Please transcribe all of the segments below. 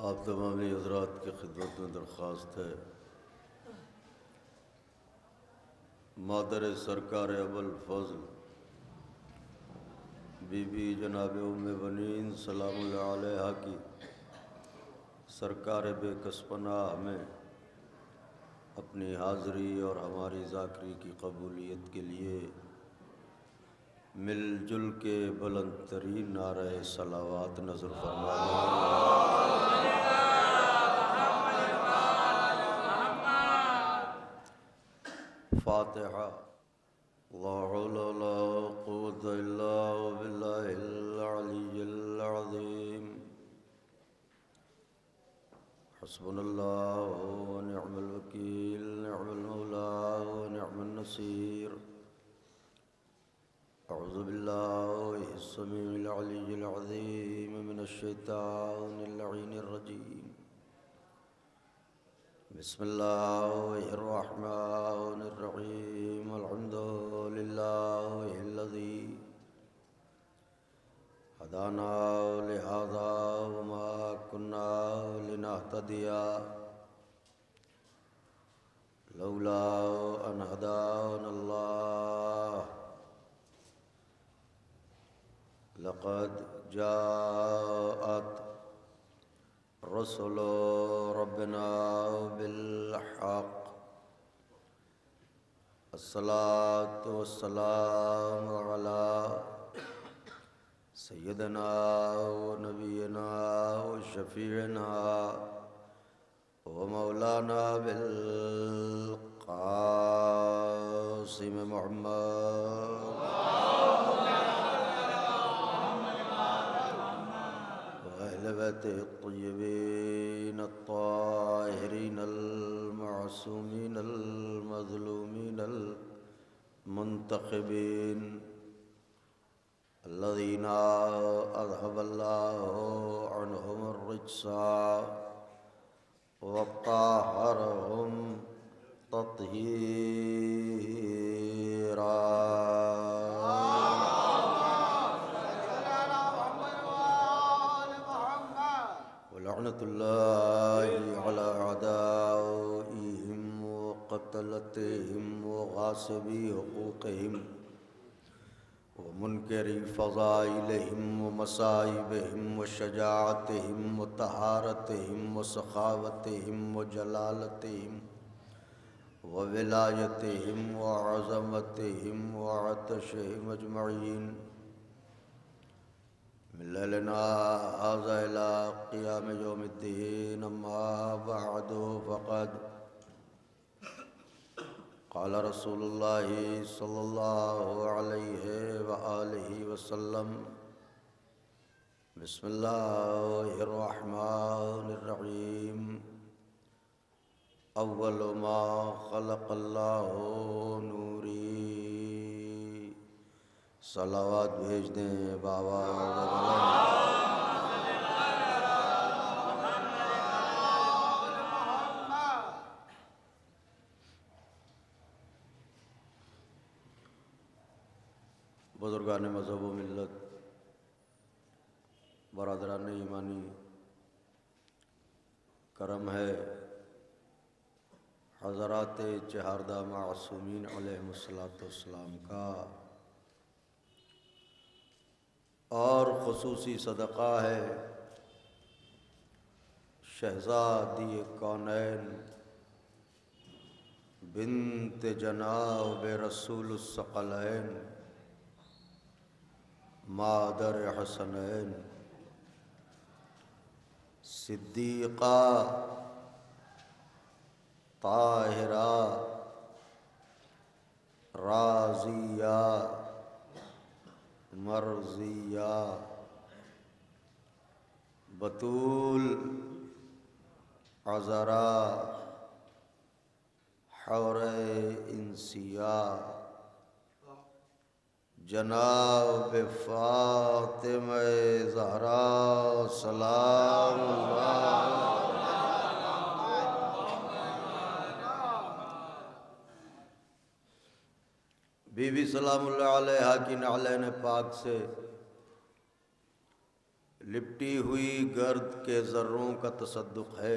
آپ تمامی حضرات کی خدمت میں درخواست ہے، مادر سرکار ابوالفضل بی بی جناب ام بنین سلام اللہ علیہا کی سرکار بے کس پناہ میں اپنی حاضری اور ہماری ذاکری کی قبولیت کے لیے مل جل کے بلند ترین نعرہ صلوات نذر فرمائیں۔ فاتحہ۔ لا حول ولا قوة الا باللہ العلی العظیم۔ حسبنا اللہ ونعم الوکیل، نعم المولا ونعم النصیر۔ اعوذ باللہ السمیع العلی العظیم من الشیطان اللعین الرجیم۔ بسم اللہ الرحمن الرحیم۔ الحمد للہ الذی ہدانا لہذا وما كنا لنهتدی لولا ان ہدانا اللہ۔ لقد جاءت رسل ربنا بالحق۔ الصلاة والسلام على سیدنا و نبینا و شفیعنا و مولانا بالقاسم محمد وأهل بيته الطيبين الطاهرين المعصومين المظلومين المنتخبين الذين أذهب الله عنهم الرجس وطهرهم تطهيرا۔ ولعنة الله على أعدائهم وقتلتهم وغاصبي حقوقهم ومنكر فضائلهم ومصائبهم وشجاعتهم وطهارتهم وسخاوتهم وجلالتهم وولايتهم وعظمتهم وعطشهم أجمعين من ليلنا هذا إلى قيام يوم الدين۔ أما بعد، فقد قال رسول اللہ صلی اللہ علیہ وآلہ وسلم: بسم اللہ الرحمن الرحیم۔ اول ما خلق اللہ نوری۔ صلوات بھیج دیں بابا۔ بزرگان مذہب و ملت، برادران ایمانی، کرم ہے حضرات چہاردہ معصومین علیہم السلام کا، اور خصوصی صدقہ ہے شہزادی کونین بنت جناب رسول الثقلین مادر حسنین صدیقہ طاہرہ راضیہ مرضیہ بطول عذرا حور انسیہ جناب فاطمہ زہرا سلام اللہ۔ بی بی سلام اللہ علیہا کی نعلین پاک سے لپٹی ہوئی گرد کے ذروں کا تصدق ہے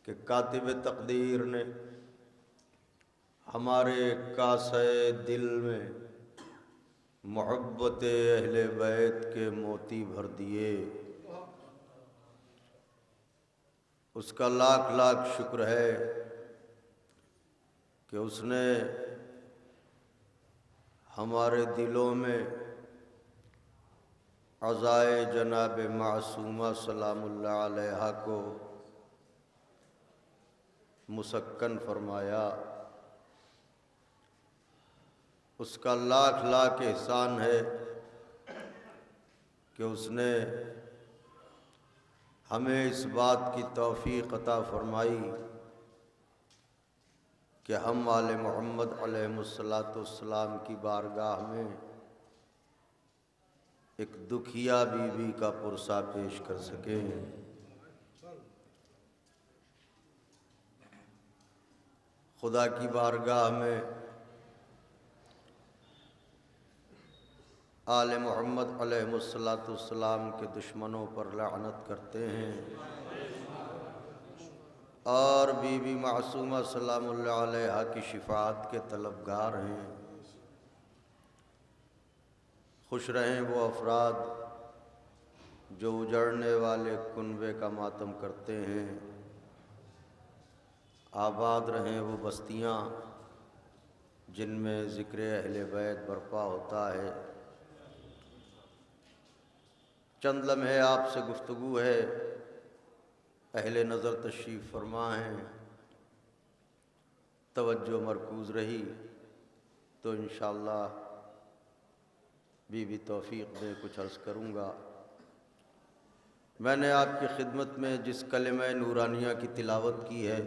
کہ کاتب تقدیر نے ہمارے کاسے دل میں محبت اہل بیت کے موتی بھر دیے۔ اس کا لاکھ لاکھ شکر ہے کہ اس نے ہمارے دلوں میں عزائے جناب معصومہ سلام اللہ علیہا کو مسکن فرمایا۔ اس کا لاکھ لاکھ احسان ہے کہ اس نے ہمیں اس بات کی توفیق عطا فرمائی کہ ہم آل محمد علیہ السلام کی بارگاہ میں ایک دکھیا بی بی کا پرسہ پیش کر سکیں۔ خدا کی بارگاہ میں آل محمد علیہ السلام کے دشمنوں پر لعنت کرتے ہیں اور بی بی معصومہ سلام اللہ علیہا کی شفاعت کے طلبگار ہیں۔ خوش رہیں وہ افراد جو اجڑنے والے کنبے کا ماتم کرتے ہیں، آباد رہیں وہ بستیاں جن میں ذکر اہل بیت برپا ہوتا ہے۔ چند لمحے آپ سے گفتگو ہے، اہل نظر تشریف فرما ہیں، توجہ مرکوز رہی تو انشاءاللہ بی بی توفیق دے کچھ عرض کروں گا۔ میں نے آپ کی خدمت میں جس کلمہ نورانیہ کی تلاوت کی ہے،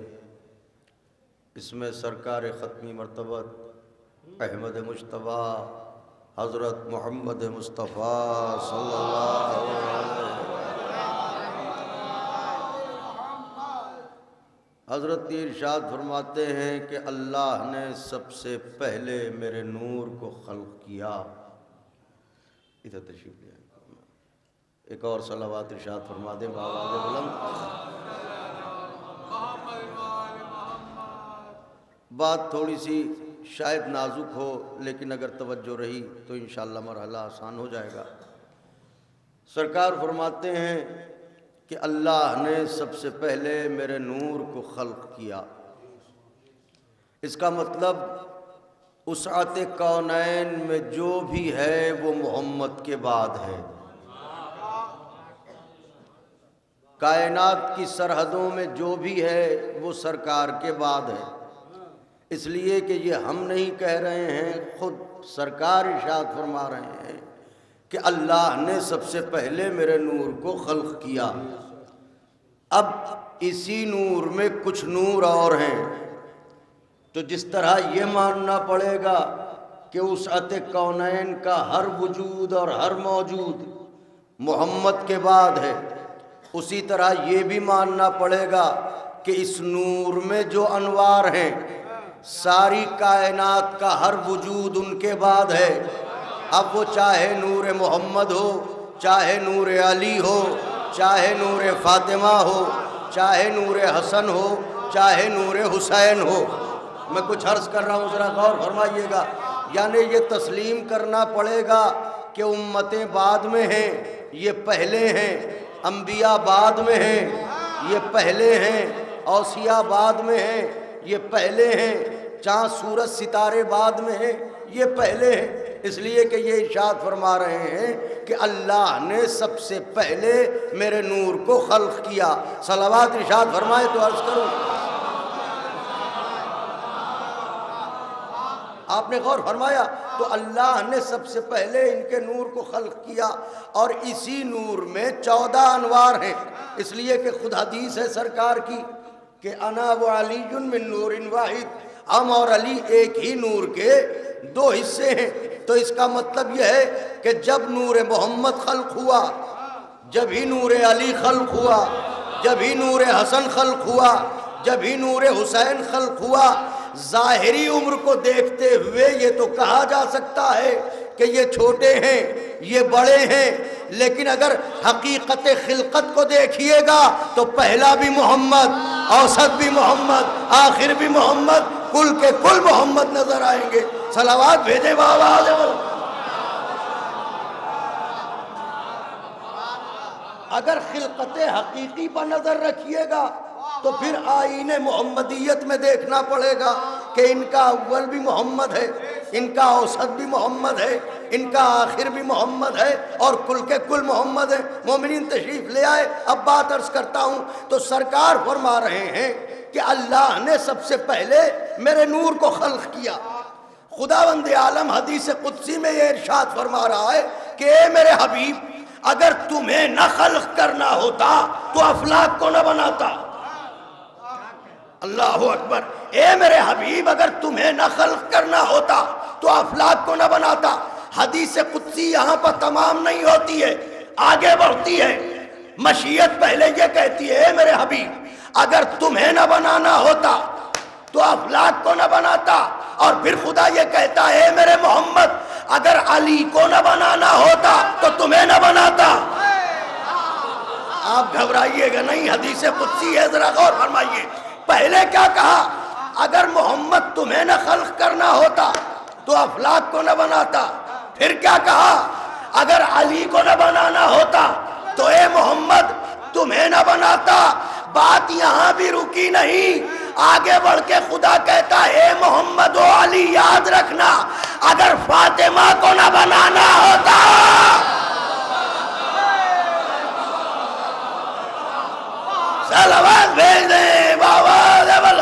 اس میں سرکار ختمی مرتبت احمد مجتبیٰ حضرت محمد مصطفیٰ صلی اللہ علیہ وسلم حضرت ارشاد فرماتے ہیں کہ اللہ نے سب سے پہلے میرے نور کو خلق کیا۔ ادھر تشریف لے آئیں، ایک اور صلوات ارشاد فرما دیں بآواز بلند۔ بات تھوڑی سی شاید نازک ہو، لیکن اگر توجہ رہی تو انشاءاللہ مرحلہ آسان ہو جائے گا۔ سرکار فرماتے ہیں کہ اللہ نے سب سے پہلے میرے نور کو خلق کیا۔ اس کا مطلب وسعت کونین میں جو بھی ہے وہ محمد کے بعد ہے۔ کائنات کی سرحدوں میں جو بھی ہے وہ سرکار کے بعد ہے، اس لیے کہ یہ ہم نہیں کہہ رہے ہیں، خود سرکار ارشاد فرما رہے ہیں کہ اللہ نے سب سے پہلے میرے نور کو خلق کیا۔ اب اسی نور میں کچھ نور اور ہیں، تو جس طرح یہ ماننا پڑے گا کہ وسعت کونین کا ہر وجود اور ہر موجود محمد کے بعد ہے، اسی طرح یہ بھی ماننا پڑے گا کہ اس نور میں جو انوار ہیں ساری کائنات کا ہر وجود ان کے بعد ہے۔ اب وہ چاہے نور محمد ہو، چاہے نور علی ہو، چاہے نور فاطمہ ہو، چاہے نور حسن ہو، چاہے نور حسین ہو۔ میں کچھ عرض کر رہا ہوں، ذرا غور فرمائیے گا۔ یعنی یہ تسلیم کرنا پڑے گا کہ امتیں بعد میں ہیں، یہ پہلے ہیں، انبیاء بعد میں ہیں، یہ پہلے ہیں، اوصیاء بعد میں ہیں، یہ پہلے ہیں، چاند سورج ستارے بعد میں ہیں، یہ پہلے ہیں۔ اس لیے کہ یہ ارشاد فرما رہے ہیں کہ اللہ نے سب سے پہلے میرے نور کو خلق کیا۔ صلوات ارشاد فرمائے تو عرض کروں۔ آپ نے غور فرمایا؟ تو اللہ نے سب سے پہلے ان کے نور کو خلق کیا، اور اسی نور میں 14 انوار ہیں۔ اس لیے کہ خود حدیث ہے سرکار کی کہ انا و علی من نور واحد، ہم اور علی ایک ہی نور کے 2 حصے ہیں۔ تو اس کا مطلب یہ ہے کہ جب نور محمد خلق ہوا، جب ہی نور علی خلق ہوا، جب ہی نور حسن خلق ہوا، جب ہی نور حسین خلق ہوا۔ ظاہری عمر کو دیکھتے ہوئے یہ تو کہا جا سکتا ہے کہ یہ چھوٹے ہیں، یہ بڑے ہیں، لیکن اگر حقیقت خلقت کو دیکھیے گا تو پہلا بھی محمد، اوسط بھی محمد، آخر بھی محمد، کل کے کل محمد نظر آئیں گے۔ صلوات بھیجے بابا آدم۔ اگر خلقت حقیقی پر نظر رکھیے گا تو پھر آئین محمدیت میں دیکھنا پڑے گا کہ ان کا اول بھی محمد ہے، ان کا اوسط بھی محمد ہے، ان کا آخر بھی محمد ہے، اور کل کے کل محمد ہے۔ مومنین تشریف لے آئے۔ اب بات عرض کرتا ہوں تو سرکار فرما رہے ہیں کہ اللہ نے سب سے پہلے میرے نور کو خلق کیا۔ خداوند عالم حدیث قدسی میں یہ ارشاد فرما رہا ہے کہ اے میرے حبیب، اگر تمہیں نہ خلق کرنا ہوتا تو افلاک کو نہ بناتا۔ اللہ اکبر۔ اے میرے حبیب، اگر تمہیں نہ خلق کرنا ہوتا تو افلاک کو نہ بناتا۔ حدیث قدسی یہاں پر تمام نہیں ہوتی ہے، آگے بڑھتی ہے۔ مشیت پہلے یہ کہتی ہے اے میرے حبیب، اگر تمہیں نہ بنانا ہوتا تو افلاک کو نہ بناتا، اور پھر خدا یہ کہتا ہے اے میرے محمد، اگر علی کو نہ بنانا ہوتا تو تمہیں نہ بناتا۔ آپ گھبرائیے گا نہیں، حدیث قدسی ہے، ذرا غور فرمائیے۔ پہلے کیا کہا؟ اگر محمد تمہیں نہ خلق کرنا ہوتا تو افلاک کو نہ بناتا۔ پھر کیا کہا؟ اگر علی کو نہ بنانا ہوتا تو اے محمد تمہیں نہ بناتا۔ بات یہاں بھی رکی نہیں، آگے بڑھ کے خدا کہتا ہے اے محمد و علی، یاد رکھنا اگر فاطمہ کو نہ بنانا ہوتا۔ صلوات بھیج دیں بابا دیول۔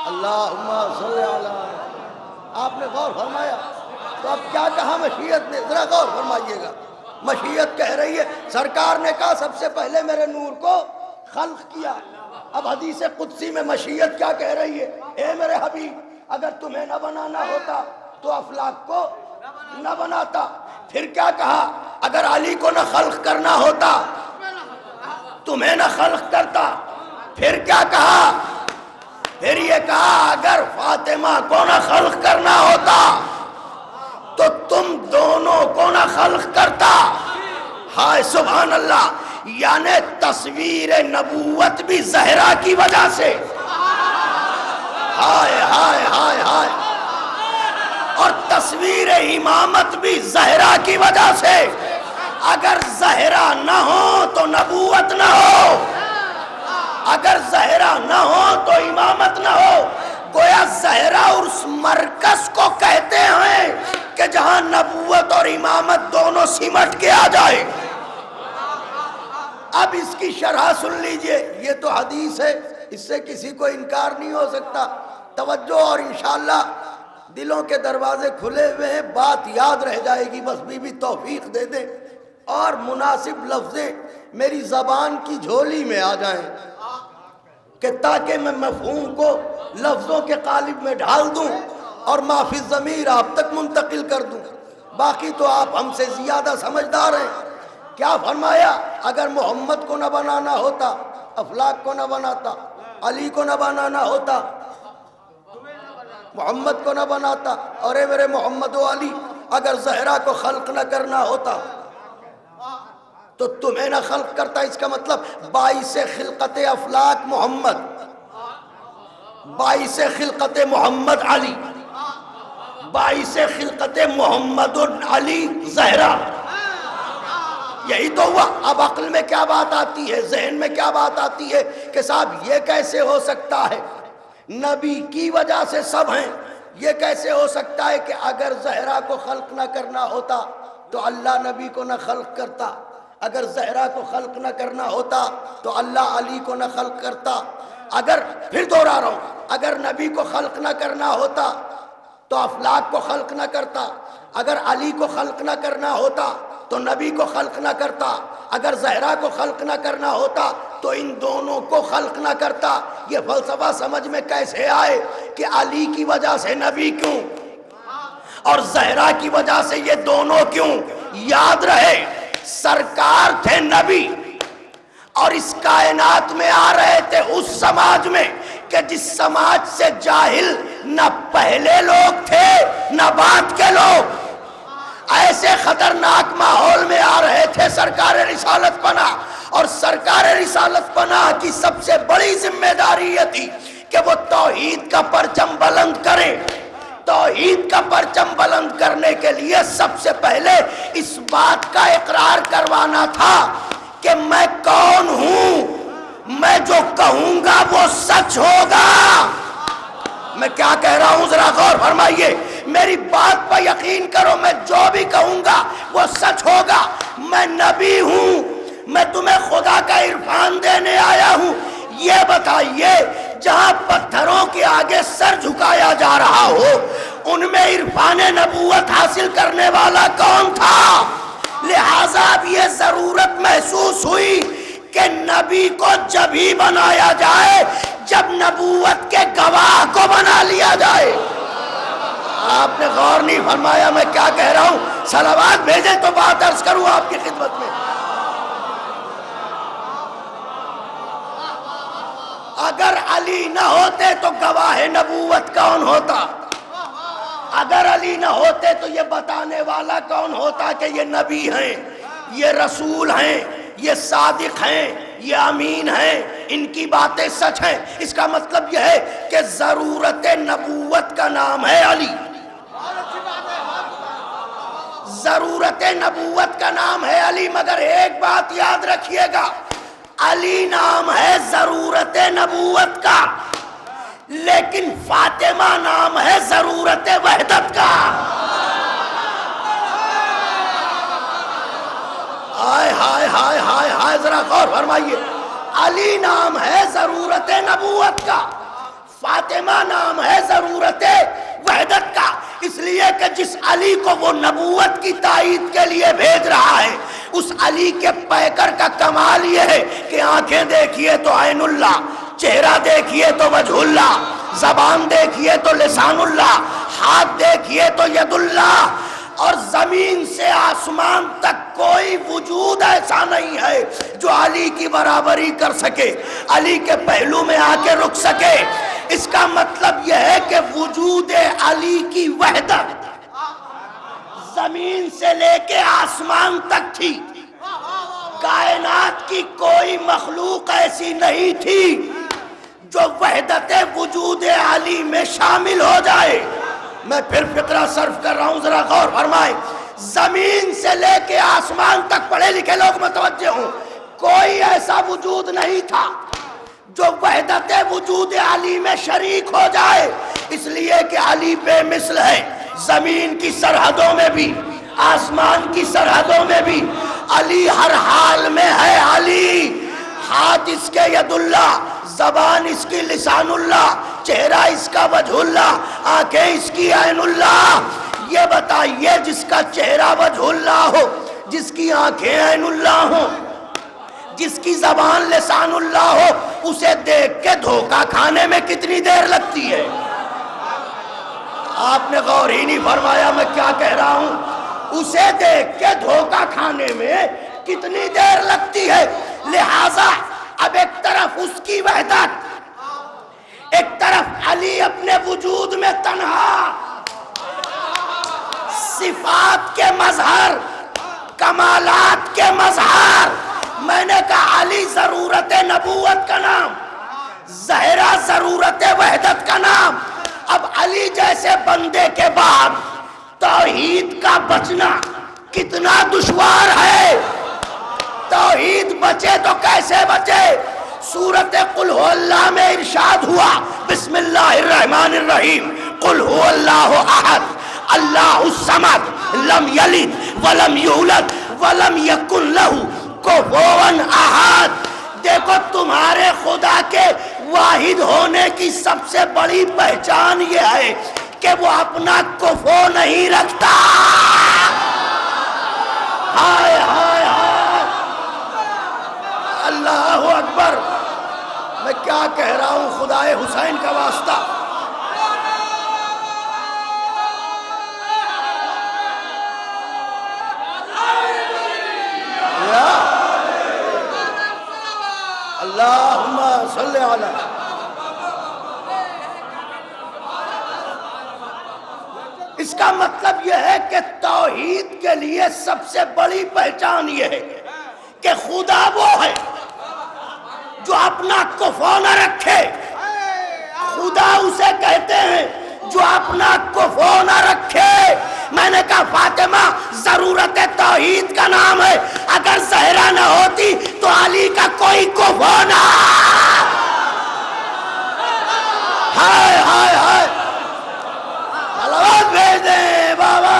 اللہم صلی علی۔ آپ نے غور فرمایا تو اب کیا کہا مشیت نے؟ ذرا غور فرمائیے گا۔ مشیت کہہ رہی ہے، سرکار نے کہا سب سے پہلے میرے نور کو خلق کیا۔ اب حدیث قدسی میں مشیت کیا کہہ رہی ہے؟ اے میرے حبیب، اگر تمہیں نہ بنانا ہوتا تو افلاک کو نہ بناتا۔ پھر کیا کہا؟ اگر علی کو نہ خلق کرنا ہوتا تمہیں نہ خلق کرتا۔ پھر کیا کہا؟ پھر یہ کہا اگر فاطمہ کو نہ خلق کرنا ہوتا تو تم دونوں کو نہ خلق کرتا۔ ہائے سبحان اللہ، یعنی تصویر نبوت بھی زہرا کی وجہ سے، ہائے ہائے ہائے ہائے، اور تصویر امامت بھی زہرا کی وجہ سے۔ اگر زہرا نہ ہو تو نبوت نہ ہو، اگر زہرا نہ ہو تو امامت نہ ہو۔ گویا زہرا اس مرکز کو کہتے ہیں کہ جہاں نبوت اور امامت دونوں سمٹ کے آ جائے۔ اب اس کی شرح سن لیجئے، یہ تو حدیث ہے، اس سے کسی کو انکار نہیں ہو سکتا۔ توجہ، اور انشاءاللہ دلوں کے دروازے کھلے ہوئے ہیں، بات یاد رہ جائے گی، بس بی بی توفیق دے دیں اور مناسب لفظیں میری زبان کی جھولی میں آ جائیں کہ تاکہ میں مفہوم کو لفظوں کے قالب میں ڈھال دوں اور ما فی الضمیر آپ تک منتقل کر دوں۔ باقی تو آپ ہم سے زیادہ سمجھدار ہیں۔ کیا فرمایا؟ اگر محمد کو نہ بنانا ہوتا افلاک کو نہ بناتا، علی کو نہ بنانا ہوتا محمد کو نہ بناتا، اور اے میرے محمد و علی، اگر زہرا کو خلق نہ کرنا ہوتا تو تمہیں نہ خلق کرتا۔ اس کا مطلب باعث خلقت افلاک محمد، باعث خلقت محمد علی، باعث خلقت محمد علی زہرا، یہی تو ہوا۔ اب عقل میں کیا بات آتی ہے، ذہن میں کیا بات آتی ہے کہ صاحب یہ کیسے ہو سکتا ہے، نبی کی وجہ سے سب ہیں، یہ کیسے ہو سکتا ہے کہ اگر زہرا کو خلق نہ کرنا ہوتا تو اللہ نبی کو نہ خلق کرتا، اگر زہرا کو خلق نہ کرنا ہوتا تو اللہ علی کو نہ خلق کرتا، اگر، پھر دوہرا رہا ہوں، اگر نبی کو خلق نہ کرنا ہوتا تو افلاک کو خلق نہ کرتا، اگر علی کو خلق نہ کرنا ہوتا تو نبی کو خلق نہ کرتا، اگر زہرا کو خلق نہ کرنا ہوتا تو ان دونوں کو خلق نہ کرتا۔ یہ فلسفہ سمجھ میں کیسے آئے کہ علی کی وجہ سے نبی کیوں اور زہرا کی وجہ سے یہ دونوں کیوں؟ یاد رہے، سرکار تھے نبی، اور اس کائنات میں آ رہے تھے اس سماج میں کہ جس سماج سے جاہل نہ پہلے لوگ تھے نہ بعد کے لوگ. ایسے خطرناک ماحول میں آ رہے تھے سرکار رسالت پناہ. اور سرکار رسالت پناہ کی سب سے بڑی ذمہ داری یہ تھی کہ وہ توحید کا پرچم بلند کریں. توحید کا پرچم بلند کرنے کے لیے سب سے پہلے اس بات کا اقرار کروانا تھا کہ میں کون ہوں, میں جو کہوں گا وہ سچ ہوگا. میں کیا کہہ رہا ہوں ذرا غور فرمائیے, میری بات پر یقین کرو, میں جو بھی کہوں گا وہ سچ ہوگا. میں نبی ہوں, میں تمہیں خدا کا عرفان دینے آیا ہوں. یہ بتائیے جہاں پتھروں کے آگے سر جھکایا جا رہا ہو ان میں عرفان نبوت حاصل کرنے والا کون تھا؟ لہذا اب یہ ضرورت محسوس ہوئی کہ نبی کو جب ہی بنایا جائے جب نبوت کے گواہ کو بنا لیا جائے. آپ نے غور نہیں فرمایا میں کیا کہہ رہا ہوں؟ صلوات بھیجیں تو بات عرض کروں آپ کی خدمت میں. اگر علی نہ ہوتے تو گواہ نبوت کون ہوتا؟ اگر علی نہ ہوتے تو یہ بتانے والا کون ہوتا کہ یہ نبی ہیں, یہ رسول ہیں, یہ صادق ہیں, یہ امین ہیں, ان کی باتیں سچ ہیں. اس کا مطلب یہ ہے کہ ضرورت نبوت کا نام ہے علی. ضرورت نبوت کا نام ہے علی. مگر ایک بات یاد رکھیے گا, علی نام ہے ضرورت نبوت کا, لیکن فاطمہ نام ہے ضرورت وحدت کا. ہائے ہائے ہائے ہائے ہائے, ذرا غور فرمائیے. علی نام ہے ضرورت نبوت کا, فاطمہ نام ہے ضرورت وحدت کا. اس لیے کہ جس علی کو وہ نبوت کی تائید کے لیے بھیج رہا ہے اس علی کے پیکر کا کمال یہ ہے کہ آنکھیں دیکھیے تو عین اللہ, چہرہ دیکھیے تو وجہ اللہ, زبان دیکھیے تو لسان اللہ, ہاتھ دیکھیے تو ید اللہ. اور زمین سے آسمان تک کوئی وجود ایسا نہیں ہے جو علی کی برابری کر سکے, علی کے پہلو میں آ کے رک سکے. اس کا مطلب یہ ہے کہ وجود علی کی وحدت زمین سے لے کے آسمان تک تھی. کائنات کی کوئی مخلوق ایسی نہیں تھی جو وحدت وجود علی میں شامل ہو جائے. میں پھر فقرہ صرف کر رہا ہوں, ذرا غور فرمائیں. زمین سے لے کے آسمان تک پڑھے لکھے لوگ متوجہ ہوں, کوئی ایسا وجود نہیں تھا جو وحدت وجود علی میں شریک ہو جائے. اس لیے کہ علی بے مثل ہے, زمین کی سرحدوں میں بھی آسمان کی سرحدوں میں بھی علی ہر حال میں ہے. علی ہاتھ اس کے ید اللہ, زبان اس کی لسان اللہ, چہرہ اس کا وجہ اللہ, آنکھیں اس کی عین اللہ. یہ بتائیے جس کا چہرہ وجہ اللہ ہو, جس کی آنکھیں عین اللہ ہو, جس کی زبان لسان اللہ ہو, اسے دیکھ کے دھوکہ کھانے میں کتنی دیر لگتی ہے؟ آپ نے غور ہی نہیں فرمایا میں کیا کہہ رہا ہوں. اسے دیکھ کے دھوکہ کھانے میں کتنی دیر لگتی ہے. لہذا اب ایک طرف اس کی وحدت, ایک طرف علی اپنے وجود میں تنہا, صفات کے مظہر, کمالات کے مظہر. میں نے کہا علی ضرورت نبوت کا نام, زہرا ضرورت وحدت کا نام. اب علی جیسے بندے کے بعد توحید کا بچنا کتنا دشوار ہے. توحید بچے تو کیسے بچے؟ سورت قل ہو اللہ میں ارشاد ہوا بسم اللہ الرحمن الرحیم, قل ہو اللہ احد اللہ الصمد لم یلد ولم یولد ولم یکن لہ کفوا احد. دیکھو تمہارے خدا کے واحد ہونے کی سب سے بڑی پہچان یہ ہے کہ وہ اپنا کفو نہیں رکھتا. ہائے ہائے ہائے, اللہ اکبر. میں کیا کہہ رہا ہوں خدائے حسین کا واسطہ. صل علی. اس کا مطلب یہ ہے کہ توحید کے لیے سب سے بڑی پہچان یہ ہے کہ خدا وہ ہے جو اپنا کفو نہ رکھے. خدا اسے کہتے ہیں جو اپنا کفو نہ رکھے. میں نے کہا فاطمہ ضرورت توحید کا نام ہے. اگر زہرا نہ ہوتی تو علی کا کوئی کفو نہ. ہائے ہائے ہائے صلوات بھیج دیں بابا.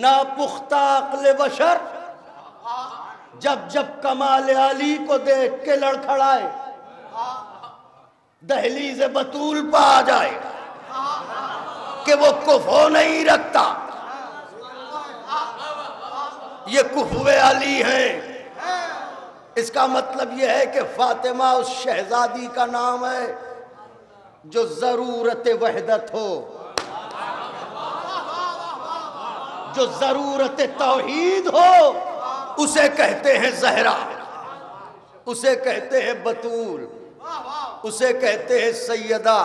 ناپختہ عقل بشر جب جب کمال علی کو دیکھ کے لڑکھڑائے، دہلیز بطول پہ آ جائے کہ وہ کفو نہیں رکھتا، یہ کفو علی ہیں. اس کا مطلب یہ ہے کہ فاطمہ اس شہزادی کا نام ہے جو ضرورت وحدت ہو، جو ضرورت توحید ہو. اسے کہتے ہیں زہرا، اسے کہتے ہیں بطول، اسے کہتے ہیں سیدہ،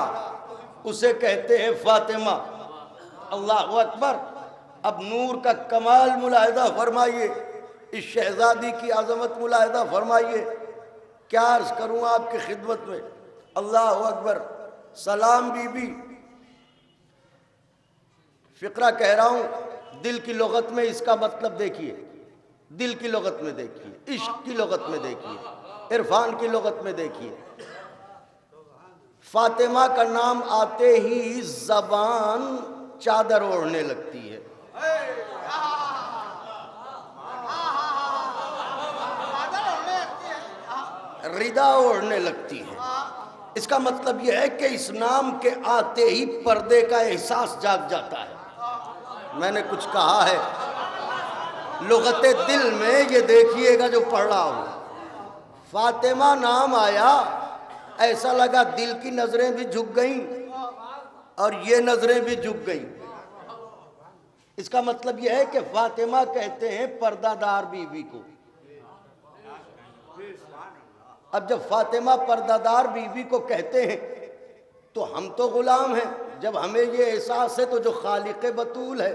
اسے کہتے ہیں فاطمہ. اللہ اکبر. اب نور کا کمال ملاحظہ فرمائیے، اس شہزادی کی عظمت ملاحظہ فرمائیے. کیا عرض کروں آپ کی خدمت میں. اللہ اکبر. سلام بی بی، فقرہ کہہ رہا ہوں، دل کی لغت میں اس کا مطلب دیکھیے، دل کی لغت میں دیکھیے، عشق کی لغت میں دیکھیے، عرفان کی لغت میں دیکھیے. فاطمہ کا نام آتے ہی زبان چادر اوڑھنے لگتی ہے. ردا اوڑھنے لگتی ہے. اس کا مطلب یہ ہے کہ اس نام کے آتے ہی پردے کا احساس جاگ جاتا ہے. میں نے کچھ کہا ہے لغت دل میں، یہ دیکھیے گا جو پڑھ رہا ہوں. فاطمہ نام آیا، ایسا لگا دل کی نظریں بھی جھک گئیں اور یہ نظریں بھی جھک گئیں. اس کا مطلب یہ ہے کہ فاطمہ کہتے ہیں پردہ دار بیوی کو. اب جب فاطمہ پردہ دار بیوی کو کہتے ہیں تو ہم تو غلام ہیں. جب ہمیں یہ احساس ہے تو جو خالق بطول ہے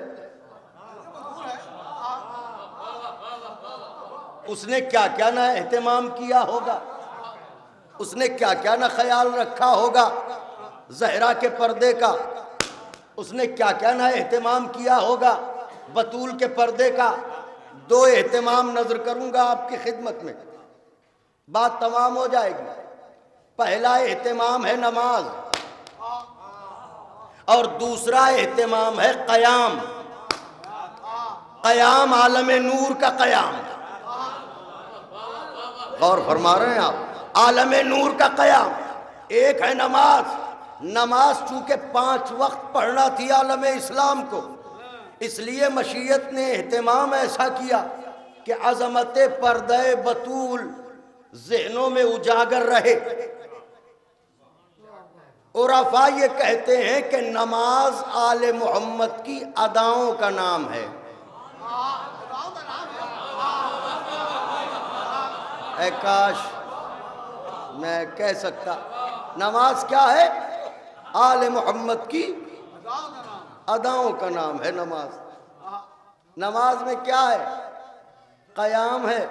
اس نے کیا کیا نہ اہتمام کیا ہوگا، اس نے کیا کیا نہ خیال رکھا ہوگا زہرا کے پردے کا، اس نے کیا کیا نہ اہتمام کیا ہوگا بطول کے پردے کا. دو اہتمام نظر کروں گا آپ کی خدمت میں، بات تمام ہو جائے گی. پہلا اہتمام ہے نماز اور دوسرا اہتمام ہے قیام. قیام عالم نور کا قیام. غور فرما رہے ہیں آپ؟ عالم نور کا قیام. ایک ہے نماز. نماز چونکہ 5 وقت پڑھنا تھی عالم اسلام کو، اس لیے مشیت نے اہتمام ایسا کیا کہ عظمت پردہ بطول ذہنوں میں اجاگر رہے. عرفاء یہ کہتے ہیں کہ نماز آل محمد کی اداؤں کا نام ہے. اے کاش میں کہہ سکتا. نماز کیا ہے؟ آل محمد کی اداؤں کا نام ہے نماز. نماز میں کیا ہے؟ قیام ہے،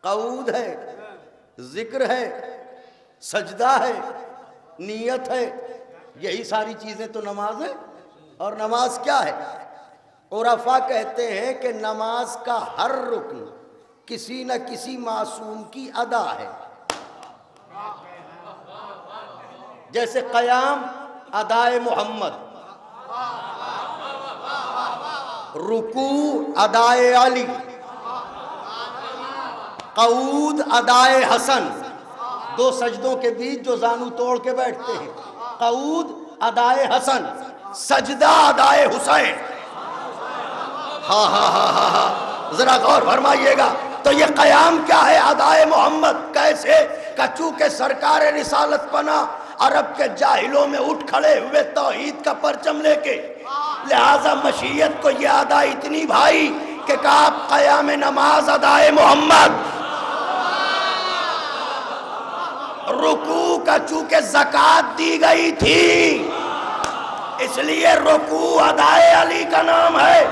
قعود ہے، ذکر ہے، سجدہ ہے، نیت ہے. یہی ساری چیزیں تو نماز ہے. اور نماز کیا ہے؟ عرفاء کہتے ہیں کہ نماز کا ہر رکن کسی نہ کسی معصوم کی ادا ہے. جیسے قیام ادائے محمد، رکوع ادائے علی، قعود ادائے حسن. 2 سجدوں کے بیچ جو زانو توڑ کے بیٹھتے ہیں، قعود ادائے حسن، سجدہ ادائے حسین. ہاں ہاں ہاں ہاں ہاں ذرا غور فرمائیے گا. تو یہ قیام کیا ہے؟ ادائے محمد کیسے؟ کہ چونکہ سرکار رسالت پنا عرب کے جاہلوں میں اٹھ کھڑے ہوئے توحید کا پرچم لے کے، لہذا مشیت کو یہ ادا اتنی بھائی کہ آپ قیام نماز ادائے محمد، رکوع کا چونکہ زکوٰۃ دی گئی تھی اس لیے رکوع ادائے علی کا نام ہے۔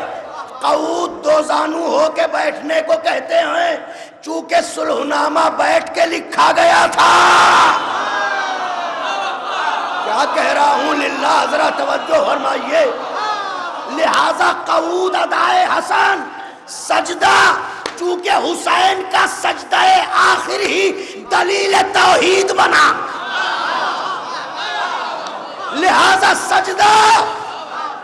قعود دو زانو ہو کے بیٹھنے کو کہتے ہیں، چونکہ صلح نامہ بیٹھ کے لکھا گیا تھا۔ کیا کہہ رہا ہوں للہ، ذرا توجہ فرمائیے۔ لہذا قعود ادائے حسن، سجدہ چونکہ حسین کا سجدہ آخر ہی دلیل توحید بنا، لہذا سجدہ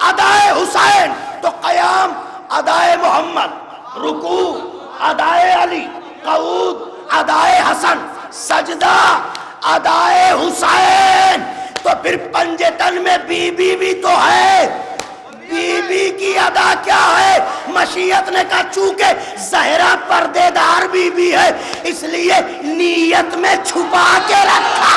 ادائے حسین، تو قیام ادائے محمد، رکوع ادائے علی، قعود ادائے حسن، سجدہ ادائے حسین۔ تو پھر پنجتن میں بی بی بھی تو ہے، بی بی کی ادا کیا ہے؟ مشیت نے کہا چونکہ زہرا پردے دار بی بی ہے اس لیے نیت میں چھپا کے رکھا۔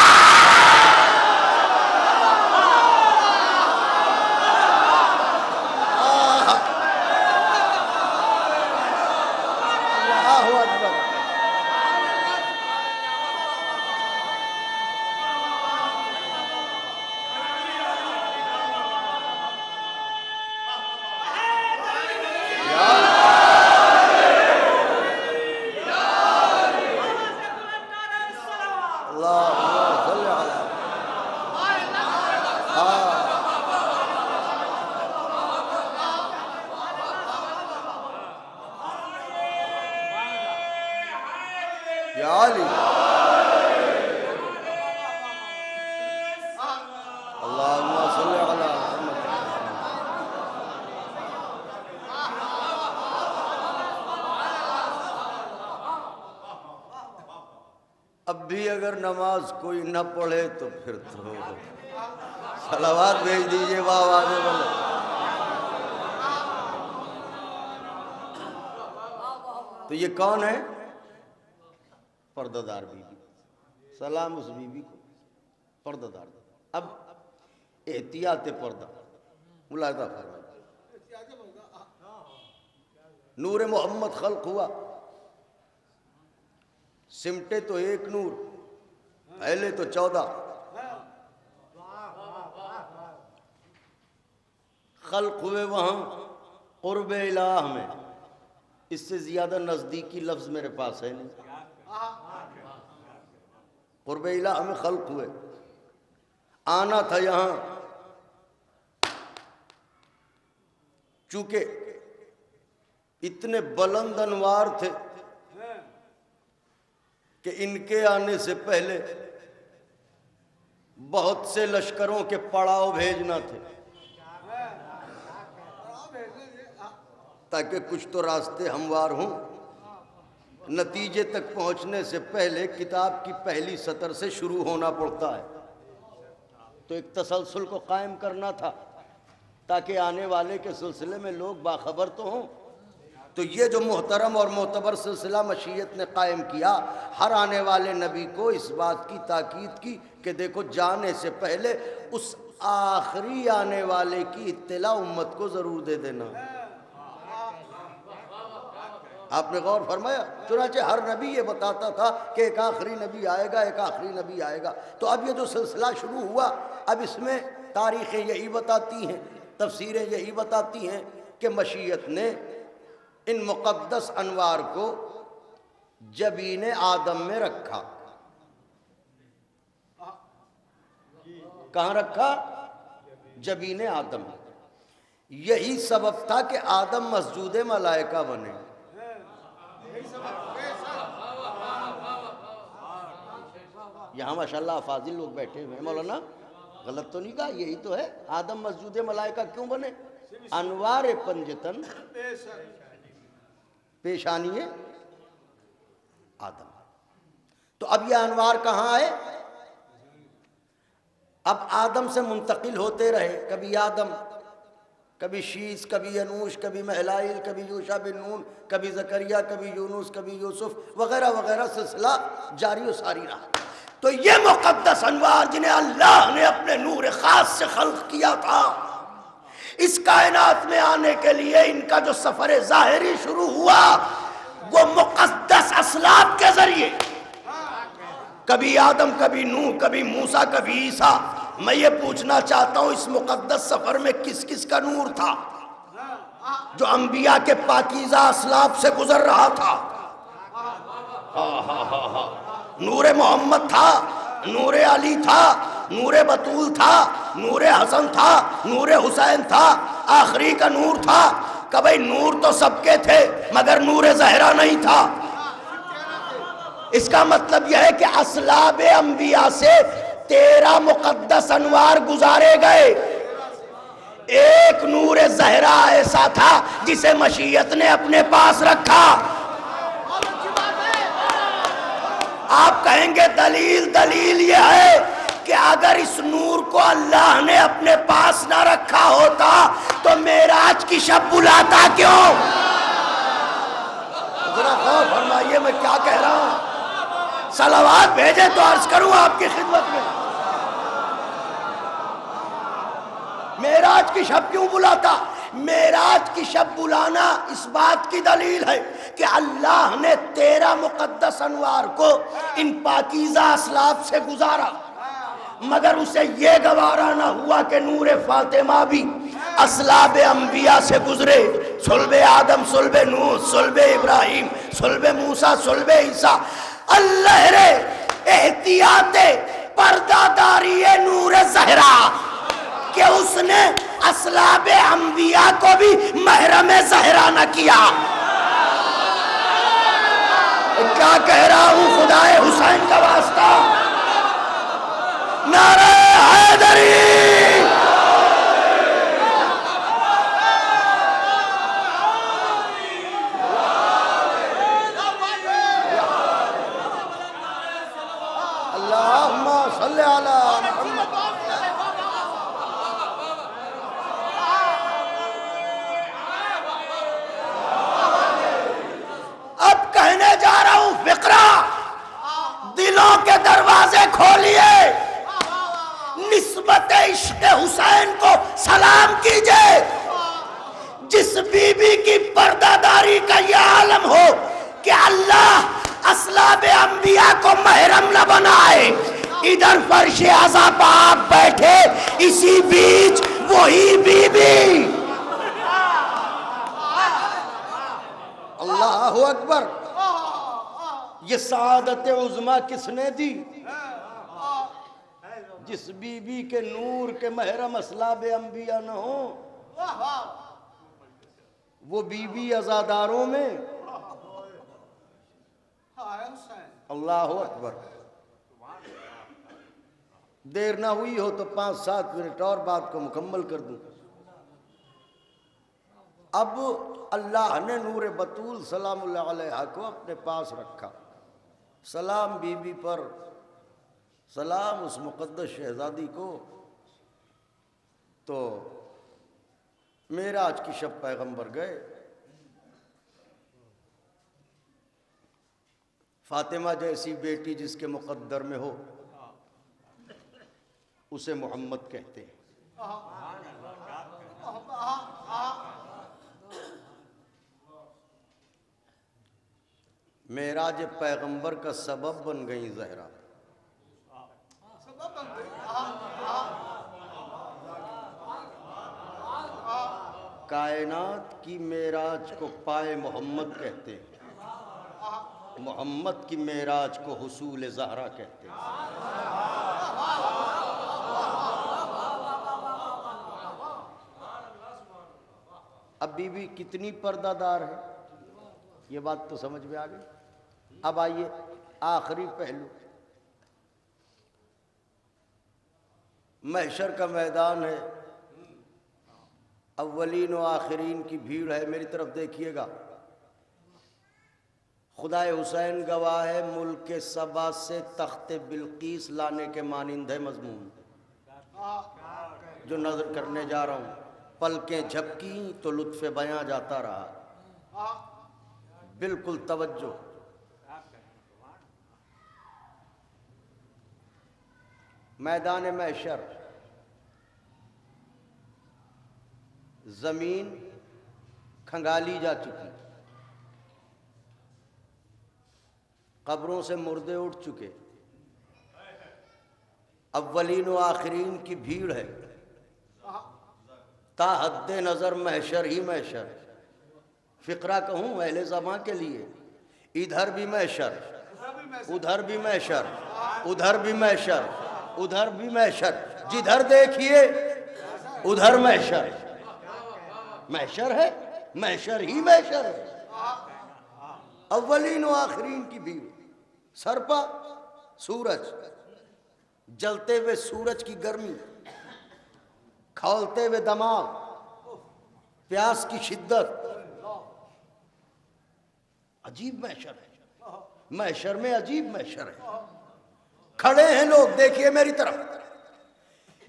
اب بھی اگر نماز کوئی نہ پڑھے تو پھر تو صلوات بھیج دیجئے واہ واہ بولے۔ تو یہ کون ہے؟ پردہ دار بی بی، سلام اس بی بی کو، پردہ دار۔ اب احتیاط پردہ ملاحظہ فرمائیے، نور محمد خلق ہوا، سمٹے تو ایک نور، پہلے تو 14 خلق ہوئے وہاں قرب الہ میں، اس سے زیادہ نزدیکی لفظ میرے پاس ہے نہیں۔ قرب الہ میں خلق ہوئے، آنا تھا یہاں، چونکہ اتنے بلند انوار تھے کہ ان کے آنے سے پہلے بہت سے لشکروں کے پڑاؤ بھیجنا تھے، تاکہ کچھ تو راستے ہموار ہوں۔ نتیجے تک پہنچنے سے پہلے کتاب کی پہلی سطر سے شروع ہونا پڑتا ہے، تو ایک تسلسل کو قائم کرنا تھا تاکہ آنے والے کے سلسلے میں لوگ باخبر تو ہوں۔ تو یہ جو محترم اور معتبر سلسلہ مشیت نے قائم کیا، ہر آنے والے نبی کو اس بات کی تاکید کی کہ دیکھو جانے سے پہلے اس آخری آنے والے کی اطلاع امت کو ضرور دے دینا۔ آپ نے غور فرمایا؟ چنانچہ ہر نبی یہ بتاتا تھا کہ ایک آخری نبی آئے گا، ایک آخری نبی آئے گا۔ تو اب یہ جو سلسلہ شروع ہوا، اب اس میں تاریخیں یہی بتاتی ہیں، تفسیریں یہی بتاتی ہیں کہ مشیت نے ان مقدس انوار کو جبین آدم میں رکھا۔ کہاں رکھا؟ جبین آدم۔ یہی سبب تھا کہ آدم مسجود ملائکہ بنے۔ یہاں ماشاءاللہ افاضل لوگ بیٹھے ہوئے ہیں، مولانا غلط تو نہیں کہا؟ یہی تو ہے، آدم مسجود ملائکہ کیوں بنے؟ انوار پنجتن پیشانی آدم۔ تو اب یہ انوار کہاں آئے؟ اب آدم سے منتقل ہوتے رہے، کبھی آدم، کبھی شیس، کبھی ینوش، کبھی مہلائل، کبھی یوشع بن نون، کبھی زکریا، کبھی یونس، کبھی یوسف وغیرہ وغیرہ، سلسلہ جاری و ساری رہا۔ تو یہ مقدس انوار جنہیں اللہ نے اپنے نور خاص سے خلق کیا تھا، اس کائنات میں آنے کے لیے ان کا جو سفر ظاہری شروع ہوا وہ مقدس اسلاف کے ذریعے، کبھی آدم، کبھی نوح، کبھی موسیٰ، کبھی عیسیٰ۔ میں یہ پوچھنا چاہتا ہوں اس مقدس سفر میں کس کس کا نور تھا جو انبیاء کے پاکیزہ اسلاف سے گزر رہا تھا؟ نور محمد تھا، نور علی تھا، نور بطول تھا، نور حسن تھا، نور حسین تھا، آخری کا نور تھا۔ کہ بھئی نور تو سب کے تھے مگر نور زہرا نہیں تھا۔ اس کا مطلب یہ ہے کہ اسلاب انبیاء سے 13 مقدس انوار گزارے گئے۔ ایک نور زہرا ایسا تھا جسے مشیت نے اپنے پاس رکھا۔ آپ کہیں گے دلیل یہ ہے کہ اگر اس نور کو اللہ نے اپنے پاس نہ رکھا ہوتا تو معراج کی شب بلاتا کیوں؟ ذرا غور فرمائیے میں کیا کہہ رہا ہوں۔ صلوات بھیجے تو عرض کروں آپ کی خدمت میں، معراج کی شب کیوں بلاتا؟ معراج کی شب بلانا اس بات کی دلیل ہے کہ اللہ نے 13 مقدس انوار کو ان پاکیزہ اسلاف سے گزارا، مگر اسے یہ گوارا نہ ہوا کہ نور فاطمہ بھی اسلاب انبیاء سے گزرے، صلب آدم، صلب نوح، صلب ابراہیم، صلب موسیٰ، صلب عیسیٰ۔ اللہ رے احتیاط پردہ داری نور زہرا کہ اس نے اسلاب انبیاء کو بھی محرم زہرا نہ کیا۔ کیا کہہ رہا ہوں خدائے حسین کا واسطہ؟ نعرہ حیدری! اللہم صلی علی محمد۔ اب کہنے جا رہا ہوں فقرہ، دلوں کے دروازے کھولیے، نسبت عشق حسین کو سلام کیجئے۔ جس بی بی کی پردہ داری کا یہ عالم ہو کہ اللہ اسلاب انبیاء کو محرم نہ بنائے، ادھر فرش عزا پہ آپ بیٹھے، اسی بیچ وہی بی بی۔ اللہ اکبر! یہ سعادت عظمیٰ کس نے دی؟ جس بی بی کے نور کے محرم اسلاب انبیاء نہ ہوں، وہ بی بی عزاداروں میں۔ اللہ اکبر! دیر نہ ہوئی ہو تو 5-7 منٹ اور بات کو مکمل کر دوں۔ اب اللہ نے نور بطول سلام اللہ علیہ کو اپنے پاس رکھا۔ سلام بی بی پر، سلام اس مقدس شہزادی کو۔ تو معراج کی شب پیغمبر گئے۔ فاطمہ جیسی بیٹی جس کے مقدر میں ہو اسے محمد کہتے ہیں۔ معراج پیغمبر کا سبب بن گئی زہرا۔ کائنات کی معراج کو پائے محمد کہتے ہیں، محمد کی معراج کو حصول زہرا کہتے ہیں۔ اب بی بی کتنی پردہ دار ہے یہ بات تو سمجھ میں آ گئی۔ اب آئیے آخری پہلو، محشر کا میدان ہے، اولین و آخرین کی بھیڑ ہے۔ میری طرف دیکھیے گا، خدائے حسین گواہ ہے، ملک سبا سے تخت بلقیس لانے کے مانند ہے مضمون جو نظر کرنے جا رہا ہوں۔ پلکیں جھپکی تو لطف بیاں جاتا رہا. بالکل توجہ. میدان محشر زمین کھنگالی جا چکی، قبروں سے مردے اٹھ چکے، اولین و آخرین کی بھیڑ ہے، تا حد نظر محشر ہی محشر. فقرہ کہوں اہل زمان کے لیے، ادھر بھی محشر، ادھر بھی محشر، ادھر بھی محشر، ادھر بھی محشر، جدھر دیکھیے ادھر محشر. محشر ہے، محشر ہی محشر ہے. اولین و آخرین کی بھیڑ. سرپا سورج، جلتے ہوئے سورج کی گرمی، کھولتے ہوئے دماغ، پیاس کی شدت. عجیب محشر ہے، محشر میں عجیب محشر ہے. کھڑے ہیں لوگ، دیکھیے میری طرف.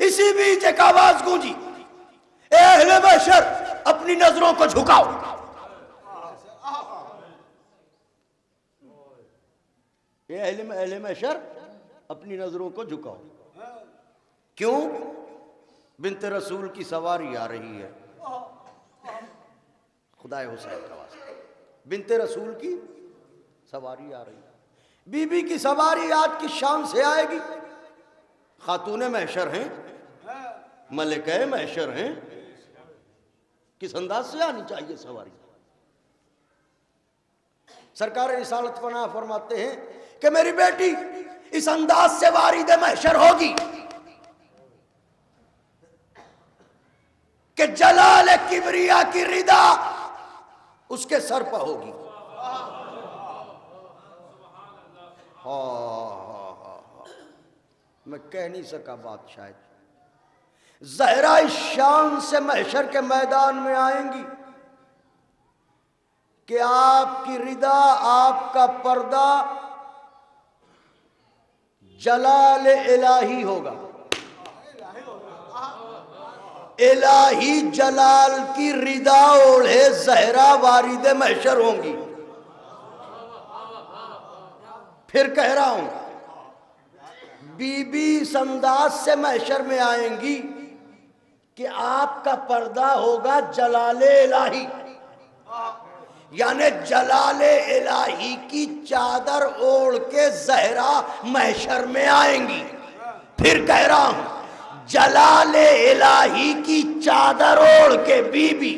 اسی بیچ ایک آواز گونجی، اے اہل محشر اپنی نظروں کو جھکاؤ. اے اہل محشر اپنی نظروں کو جھکاؤ. کیوں؟ بنت رسول کی سواری آ رہی ہے. خدائے حسین کا واسطہ، بنت رسول کی سواری آ رہی ہے. بی بی کی سواری آج کی شام سے آئے گی. خاتون محشر ہیں، ملکہ محشر ہیں، کس انداز سے آنی چاہیے سواری. سرکار رسالت پناہ فرماتے ہیں کہ میری بیٹی اس انداز سے وارد محشر ہوگی کہ جلال کبریا کی ردا اس کے سر پر ہوگی. میں کہہ نہیں سکا بات شاید. زہرا اس شان سے محشر کے میدان میں آئیں گی کہ آپ کی ردا، آپ کا پردہ جلال الہی ہوگا. الہی جلال کی ردا اوڑھے زہرا وارد محشر ہوں گی. پھر کہہ رہا ہوں، بی بی اس انداز سے محشر میں آئیں گی کہ آپ کا پردہ ہوگا جلال الہی، یعنی جلال الہی کی چادر اوڑھ کے زہرا محشر میں آئیں گی. پھر کہہ رہا ہوں، جلال الہی کی چادر اوڑھ کے بی بی،